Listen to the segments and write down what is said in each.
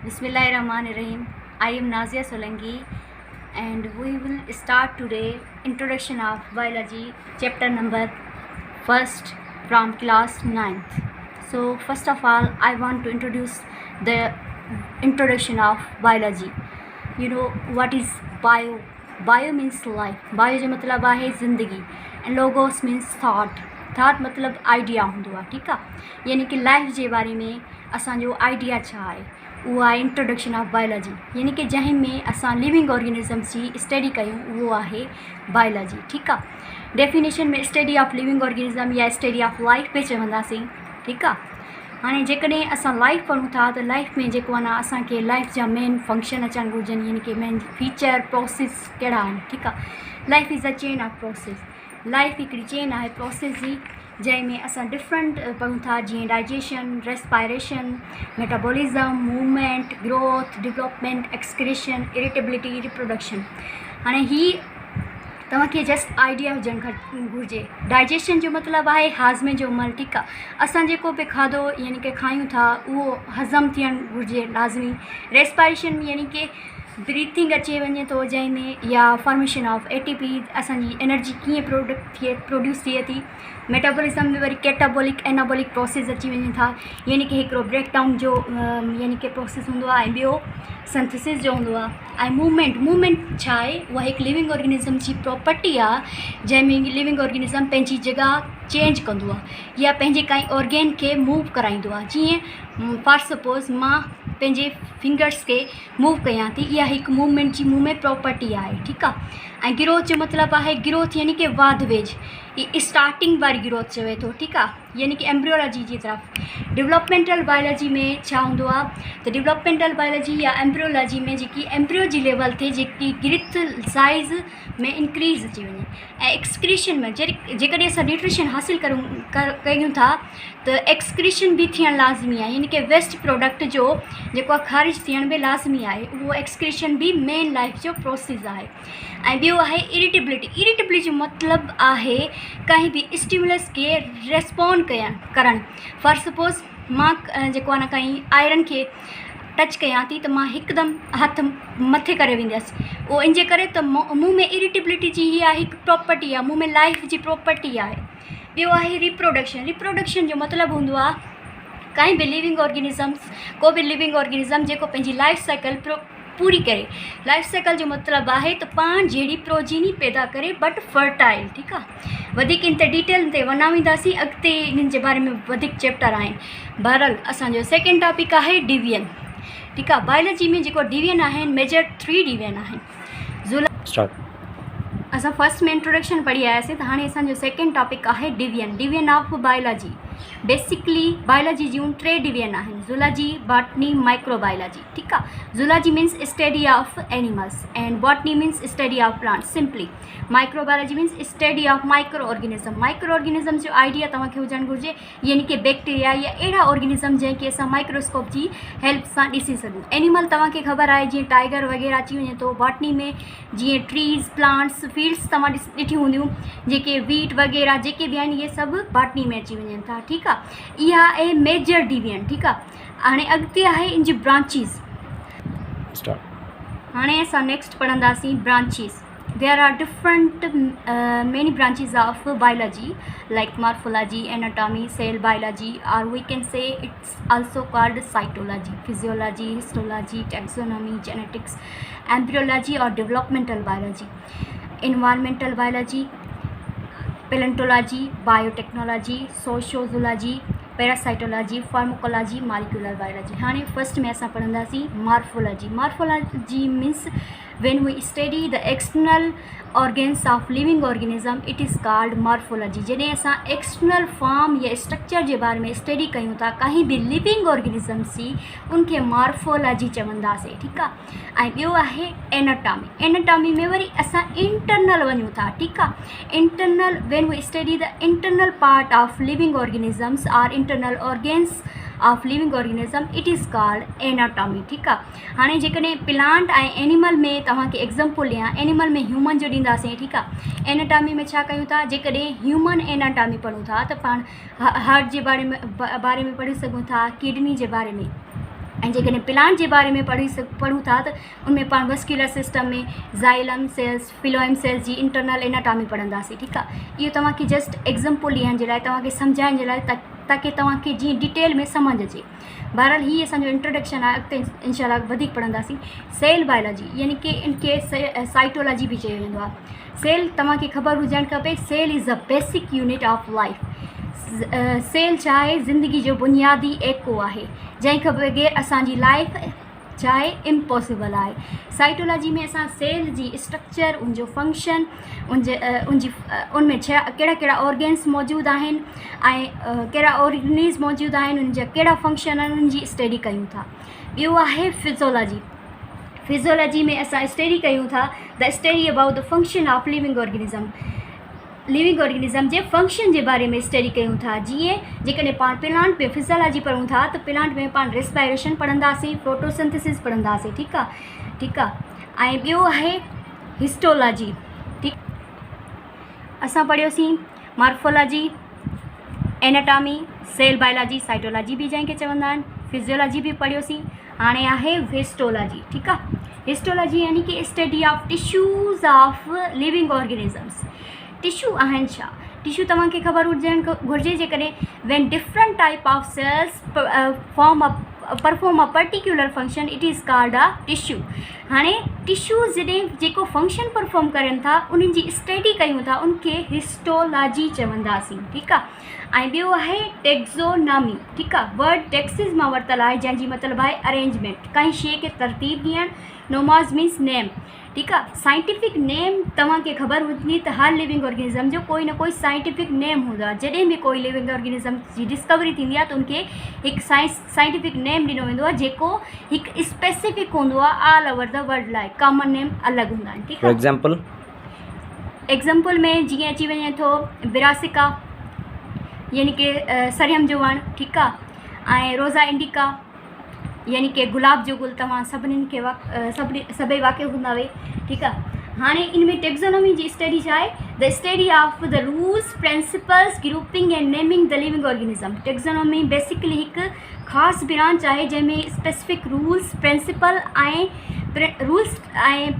Bismillahirrahmanirrahim. I am Nazia Solangi and we will start today introduction of biology chapter number first from class 9th. So first of all I want to introduce the introduction of biology. You know what is bio? Bio means life. Bio जो मतलब आहे ज़िंदगी and logos means thought. Thought मतलब idea हूंदो आहे, ठीक आहे. यानी कि लाइफ जे बारे में असांजो आइडिया छा आहे उहो आहे इंट्रोडक्शन ऑफ बायोलॉजी. यानी कि जंहिं में असां लिविंग ऑर्गेनिज़म्स जी स्टडी कयूं उहो आहे बायोलॉजी, ठीकु आहे. डेफिनेशन में स्टडी ऑफ लिविंग ऑर्गेनिज़म या स्टडी ऑफ लाइफ पे चवंदासीं, ठीकु आहे. हाणे जेकॾहिं असां लाइफ पढ़ूं था त लाइफ में जेको आहे न असांखे लाइफ जा मेन फंक्शन अचणु घुरिजनि. यानी कि मेन फीचर प्रोसेस कहिड़ा आहिनि, ठीकु आहे. Life is a chain of process. Life हिकिड़ी चेन आहे प्रोसेस जी जंहिंमें असां डिफरेंट पढ़ूं था जीअं digestion, respiration, metabolism, movement, growth, development, excretion, irritability, reproduction. हाणे ही तव्हांखे जस्ट आइडिया हुजणु घुरिजे. डाइजेशन जो मतिलबु आहे हाज़मे जो अमल, ठीकु आहे. असां जेको बि खाधो यानी कि खायूं था उहो हज़म थियणु घुरिजे लाज़मी. रेस्पायरेशन यानी कि ब्रीथिंग अचे वञे थो जंहिंमें या फॉर्मेशन ऑफ ATP असांजी एनर्जी कीअं प्रोड्यूस थिए थी. मेटाबॉलिज़म में वरी कैटाबॉलिक एनाबॉलिक प्रोसेस अची वञनि था. यानी कि हिकिड़ो ब्रेकडाउन जो यानी कि प्रोसेस हूंदो आहे ऐं ॿियो सिंथेसिस जो हूंदो आहे. ऐं मूवमेंट छा आहे उहा हिकु लिविंग ऑर्गेनिज़म जी प्रॉपर्टी आहे जंहिंमें लिविंग ऑर्गेनिज़म पंहिंजी जॻह चेंज कंदो आहे या पंहिंजे काई ऑर्गेन खे मूव कराईंदो आहे. जीअं फॉर सपोज़ मां पंहिंजे फिंगर्स खे मूव कयां थी, इहा हिकु मूवमेंट जी मूवमेंट प्रॉपर्टी आहे, ठीकु आहे. ऐं ग्रोथ जो मतिलबु आहे ग्रोथ यानी कि वाध वेझ स्टार्टिंग वारी ग्रोथ चवे थो, ठीकु आहे. यानी कि एम्ब्रियोलॉजी जी तरफ़. डेवलपमेंटल बायोलॉजी में छा हूंदो आहे त डेवलपमेंटल बायोलॉजी या एम्ब्रियोलॉजी में जेकी एम्ब्रियो जी लेवल ते जेकी ग्रिथ साइज़ में इंक्रीज़ अची वञे. ऐं एक्सक्रीशन में जेकॾहिं असां न्यूट्रिशन हासिलु कयूं था त एक्सक्रीशन बि थियणु लाज़मी आहे. यानी कि वेस्ट प्रोडक्ट जो जेको आहे ख़ारिज थियण बि लाज़मी आहे. उहो एक्सक्रीशन बि मेन लाइफ जो प्रोसेस आहे. ऐं ॿियो आहे इरिटेबिलिटी जो मतिलबु आहे कंहिं बि स्टिमुलस खे रेस्पॉन्ड करणु. फॉर सपोज़ मां जेको आहे न कंहिं आयरन खे टच कयां थी त मां हिकदमि हथ मथे करे वेंदसि. उहो इन जे करे त मुंहुं में इरिटेबिलिटी जी इहा हिकु प्रॉपर्टी आहे, मुंहुं में लाइफ जी प्रॉपर्टी आहे. ॿियो आहे रिप्रोडक्शन जो मतिलबु हूंदो आहे कंहिं बि लिविंग ऑर्गेनिज़म्स को बि लिविंग ऑर्गेनिज़म जेको पंहिंजी लाइफ साइकिल पूरी करे. लाइफ साइकिल जो मतिलबु आहे त पाण जहिड़ी प्रोजीनी पैदा करे बट फर्टाइल, ठीकु आहे. वधीक इन ते डिटेल ते वञा वेंदासीं, अॻिते इन्हनि जे बारे में वधीक चैप्टर आहिनि. बहरहाल असांजो सेकेंड टॉपिक आहे डिवीजन, ठीकु आहे. बायोलॉजी में जेको डिवीजन आहिनि मेजर 3 डिवीजन आहिनि. असां फर्स्ट में इंट्रोडक्शन पढ़ी आयासीं त हाणे असांजो सेकेंड टॉपिक आहे division of biology. Basically biology जूं 3 डिवीजन आहिनि: ज़ूलॉजी, बॉटनी, माइक्रोबायोलॉजी, ठीकु आहे. Zoology means study of animals and botany means study of plants simply. Microbiology means study of micro organism जो आइडिया तव्हांखे हुजणु घुरिजे. यानी कि बैक्टीरिया या अहिड़ा ऑर्गेनिज़म जंहिंखे असां माइक्रोस्कोप जी हेल्प सां ॾिसी सघूं. एनिमल तव्हांखे ख़बर आहे जीअं टाइगर वग़ैरह अची वञे थो. बॉटनी में जीअं ट्रीज़, प्लांट्स, फील्ड्स तव्हां ॾिठियूं हूंदियूं जेके वीट वग़ैरह जेके बि आहिनि इहे सभु बॉटनी में अची वञनि था, ठीकु आहे. इहा आहे मेजर डिवीजन, ठीकु आहे. हाणे अॻिते आहे इन जी ब्रांचीज़. हाणे असां नेक्स्ट पढ़ंदासीं ब्रांचीज़. There are different many branches of biology like morphology, anatomy, cell biology, or we can say it's also called cytology, physiology, histology, taxonomy, genetics, embryology or developmental biology, environmental biology, paleontology, biotechnology, sociozoology, parasitology, pharmacology, molecular biology. हाणे first में असां पढ़ंदासीं morphology means when we study the external organs of living organism it is called morphology. जॾहिं असां external form या structure जे बारे में study कयूं था कंहिं बि लिविंग ऑर्गेनिज़म्स जी उनखे मॉर्फोलॉजी चवंदासीं, ठीकु आहे. ऐं ॿियो आहे एनाटॉमी में वरी असां इंटरनल वञूं था, ठीकु आहे. Internal when we study the internal part of living organisms or internal organs of living organism it is called anatomy, ठीकु आहे. हाणे जेकॾहिं प्लांट ऐं एनिमल में तव्हांखे एग्ज़ाम्पल ॾियां, एनिमल में ह्यूमन जो ॾींदासीं, ठीकु आहे. एनाटॉमी में छा कयूं था, जेकॾहिं ह्यूमन एनाटॉमी पढ़ूं था त पाण हार्ट जे बारे में पढ़ी सघूं था, किडनी जे बारे में, ऐं जेकॾहिं प्लांट जे बारे में पढ़ूं था त उनमें पाण वस्क्यूलर सिस्टम में ज़ाइलम सेल्स फिलोएम सेल्स जी इंटरनल एनाटॉमी पढ़ंदासीं। ठीकु आहे, इहो तव्हांखे जस्ट एग्ज़ाम्पल ॾियण जे लाइ, तव्हांखे सम्झाइण जे लाइ, ताकी तव्हांखे जीअं डिटेल में सम्झ अचे। बहरहाल हीअ असांजो इंट्रोडक्शन आहे, अॻिते इंशाल्लाह वधीक पढ़ंदासीं। सेल बायोलॉजी यानी कि इनखे साइटोलॉजी बि चयो वेंदो आहे। सेल तव्हांखे ख़बर हुजणु खपे, cell is a basic unit of life. Cell छा आहे, ज़िंदगी जो बुनियादी एको आहे, जंहिंखे बग़ैर असांजी लाइफ छा आहे, इम्पॉसिबल आहे। साइटोलॉजी में असां सेल जी स्ट्रक्चर, उनजो फंक्शन, उनमें छा कहिड़ा कहिड़ा ऑर्गेन्स मौजूदु आहिनि ऐं कहिड़ा ऑर्गेनिज़ मौजूदु आहिनि, उनजा कहिड़ा फंक्शन आहिनि, उनजी स्टडी कयूं था। ॿियो आहे फिज़ियोलॉजी। फिज़ियोलॉजी में असां स्टडी कयूं था the study about the function of living organism. Living organism जे फंक्शन जे बारे में स्टडी कयूं था। जीअं जेकॾहिं पाण प्लांट में फिज़ियोलॉजी पढ़ूं था त प्लांट में पाण रेस्पायरेशन पढ़ंदासीं, फोटोसिंथेसिस पढ़ंदासीं। ठीकु आहे। ऐं ॿियो आहे हिस्टोलॉजी। ठीकु, असां पढ़ियोसीं morphology, anatomy, cell biology, cytology बि जंहिंखे चवंदा आहिनि, फिज़ियोलॉजी बि पढ़ियोसीं। हाणे आहे हिस्टोलॉजी। ठीकु आहे, हिस्टोलॉजी यानी कि study of tissues of living organisms. Tissue आहिनि छा? टिश्यू तव्हांखे ख़बर हुजणु घुरिजे। जेकॾहिं when different type of cells perform a particular function, it is called a tissue. हाणे टिश्यू जॾहिं जेको फंक्शन परफॉर्म करनि था, उन्हनि जी स्टडी कयूं था, उनखे हिस्टोलॉजी चवंदासीं। ठीकु आहे। ऐं ॿियो आहे टेक्सोनॉमी। ठीकु आहे, वर्ड टेक्सिस मां वरितलु आहे, जंहिंजी मतिलबु आहे अरेंजमेंट, काई शइ खे तरतीब ॾियणु। नोमॉस मीन्स नेम। ठीकु आहे, साइंटिफिक नेम तव्हांखे ख़बर हुजे त हर लिविंग ऑर्गेनिज़म जो कोई न कोई साइंटिफिक नेम हूंदो आहे। जॾहिं बि कोई लिविंग ऑर्गेनिज़म जी डिस्कवरी थींदी आहे त उनखे हिकु साइंटिफिक नेम ॾिनो वेंदो आहे, जेको हिकु स्पेसिफिक हूंदो आहे ऑल ओवर द वर्ल्ड लाइ। कॉमन नेम अलॻि हूंदा आहिनि। ठीकु आहे, एग्ज़ाम्पल में जीअं अची वञे थो ब्रासिका यानी कि सरियम जो वणु। ठीकु आहे, ऐं रोज़ा इंडिका यानी कि गुलाब जो गुल। तव्हां सभिनीनि खे सभई वाक़िफ़ हूंदा हुए। ठीकु आहे। हाणे इनमें टेक्सोनॉमी जी स्टडी छा आहे, the study of the rules, principles, grouping and naming the living organism. Taxonomy basically हिकु ख़ासि ब्रांच आहे जंहिंमें स्पेसिफिक रूल्स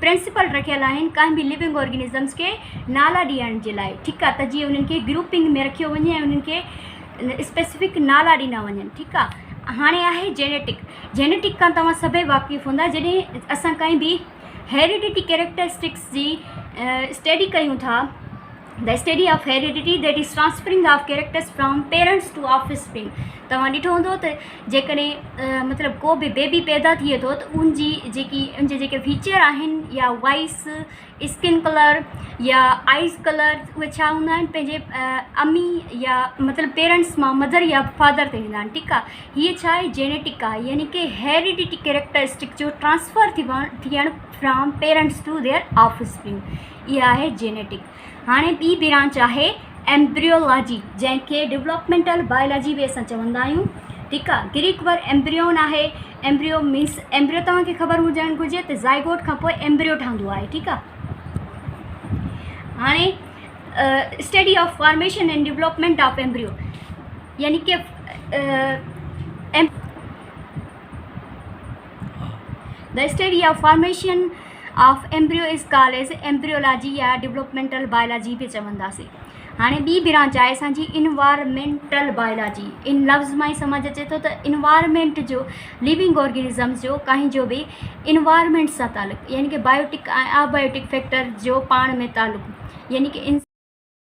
प्रिंसिपल रखियलु आहिनि कंहिं बि लिविंग ऑर्गेनिज़म्स खे नाला ॾियण जे लाइ। ठीकु आहे, त जीअं उन्हनि खे ग्रुपिंग में रखियो वञे ऐं उन्हनि खे स्पेसिफिक नाला ॾिना वञनि। ठीकु आहे। हाणे आहे जेनेटिक। जेनेटिक खां तव्हां सभई वाक़िफ़ हूंदा। जॾहिं असां कंहिं बि हेरिडिटी कैरेक्टरिस्टिक्स जी स्टडी कयूं था, the study of heredity that is transferring of characters from parents to offspring. तव्हां ॾिठो हूंदो त जेकॾहिं मतिलबु को बि बेबी पैदा थिए थो त उनजी जेके फीचर आहिनि, या वॉइस, स्किन कलर या आइज़ कलर, उहे छा हूंदा आहिनि, पंहिंजे अम्मी या मतिलबु पेरेंट्स मां मदर या फादर ते वेंदा आहिनि। ठीकु आहे, हीअ छा आहे, जेनेटिक आहे, यानी कि हेरिडिटी कैरेक्टरिस्टिक जो ट्रांसफ़र थियणु from parents to their offspring, इहा आहे जेनेटिक। हाणे ॿी ब्रांच आहे एम्ब्रियोलॉजी, जंहिंखे डेवलपमेंटल बायोलॉजी बि असां चवंदा आहियूं। ठीकु आहे, ग्रीक वर्ड एम्ब्रियोन आहे। एम्ब्रियो मीन्स एम्ब्रियो तव्हांखे ख़बर हुजणु घुरिजे त ज़ाइगोट खां पोइ एम्ब्रियो ठहंदो आहे। ठीकु आहे। हाणे study of formation and development of embryo यानी कि the study of formation of embryo is called as embryology या डेवलपमेंटल बायोलॉजी बि चवंदासीं। हाणे ॿी ब्रांच आहे असांजी इन्वायरमेंटल बायोलॉजी। इन लफ़्ज़ मां ई सम्झ अचे थो त इन्वायरमेंट जो, लिविंग ऑर्गेनिज़म्स जो, कंहिं जो बि इन्वायरमेंट सां तालुक़ु, यानी कि बायोटिक ऐं अबायोटिक फैक्टर जो पाण में तालुक़ु, यानी कि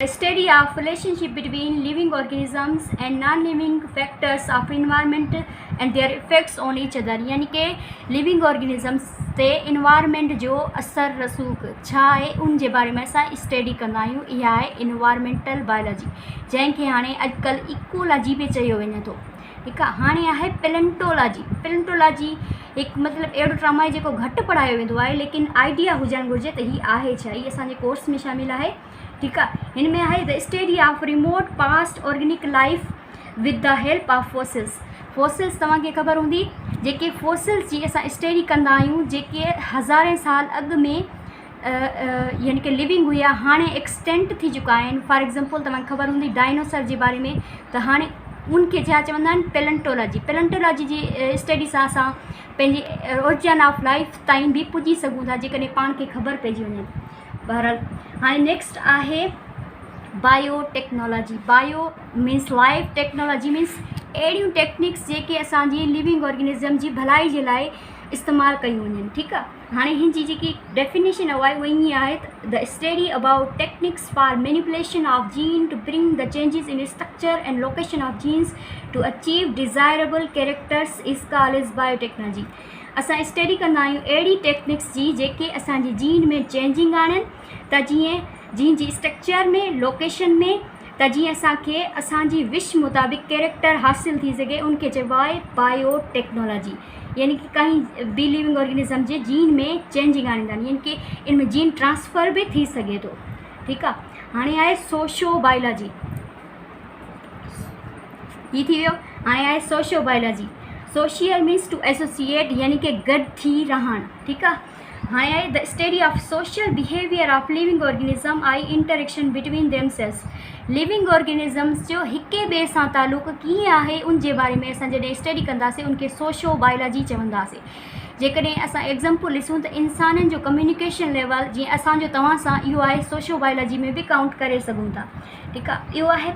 study of relationship between living organisms and non living factors of environment and there effects on each other. यानी कि लिविंग ऑर्गेनिज़म्स ते इन्वायरमेंट जो असर रसूख़ छा आहे, उन जे बारे में असां स्टडी कंदा आहियूं। इहा आहे इन्वायरमेंटल बायोलॉजी, जंहिंखे हाणे अॼुकल्ह इकोलॉजी बि चयो वञे थो। ठीकु आहे। हाणे आहे पैलेंटोलॉजी। पैलेंटोलॉजी हिकु मतिलबु अहिड़ो ट्रामा आहे जेको घटि पढ़ायो वेंदो आहे, लेकिन आइडिया हुजणु घुरिजे त हीअ आहे छा। हीअ असांजे कोर्स में शामिल आहे। ठीकु आहे। हिन में आहे the study of remote past organic life with the help of fossils. Fossils तव्हांखे ख़बर हूंदी, जेके फॉसिल्स जी असां स्टडी कंदा आहियूं, जेके हज़ारे साल अॻु में यानी कि लिविंग हुआ, हाणे एक्सटेंट थी चुका आहिनि। फॉर एग्ज़ाम्पल तव्हांखे ख़बर हूंदी डायनासोर जे बारे में, त हाणे उनखे छा चवंदा आहिनि पैलेंटोलॉजी। पैलेंटोलॉजी जी स्टडी सां असां पंहिंजी ओरिजिन ऑफ लाइफ ताईं बि पुॼी सघूं था जेकॾहिं पाण खे ख़बर पइजी वञे। बहरहाल हाणे नेक्स्ट आहे biotechnology. Bio means life, technology means अहिड़ियूं टेक्निक्स जेके असांजी लिविंग ऑर्गेनिज़म जी भलाई जे लाइ इस्तेमालु कयूं वञनि। ठीकु आहे, हाणे हिन जी जेकी डेफिनेशन आहे उहा ईअं आहे त the study about techniques for manipulation of gene to bring the changes in structure and location of genes to achieve desirable characters is called as biotechnology. असां स्टडी कंदा आहियूं अहिड़ी टेक्निक्स जी जेके असांजी जीन में चेंजिंग आणनि त जीअं जीन जी structure में, लोकेशन में, त जीअं असांखे असांजी विश मुताबिक़ कैरेक्टर हासिलु थी सघे, उनखे चइबो आहे बायोटेक्नोलॉजी। यानी कि कहीं बि लिविंग ऑर्गेनिज़म जे जीन में चेंजिंग आणींदा आहिनि, यानी कि इन में जीन ट्रांसफ़र बि थी सघे थो। ठीकु आहे, हाणे आहे सोशियोबायोलॉजी। ही थी वियो। हाणे आहे सोशियोबायोलॉजी। सोशियल मीन्स टू एसोसिएट, यानी कि गॾु थी रहणु। ठीकु आहे, हाणे आहे the study of social behaviour of living organism I interaction between themselves. Living organisms जो हिके ॿिए सां तालुक़ु कीअं आहे उन जे बारे में असां जॾहिं स्टडी कंदासीं उनखे सोशियोबायोलॉजी चवंदासीं। जेकॾहिं असां एग्ज़ाम्पल ॾिसूं त इंसाननि जो कम्युनिकेशन लेवल जीअं असांजो तव्हां सां, इहो आहे सोशियोबायोलॉजी में बि काउंट करे सघूं था। ठीकु आहे, इहो आहे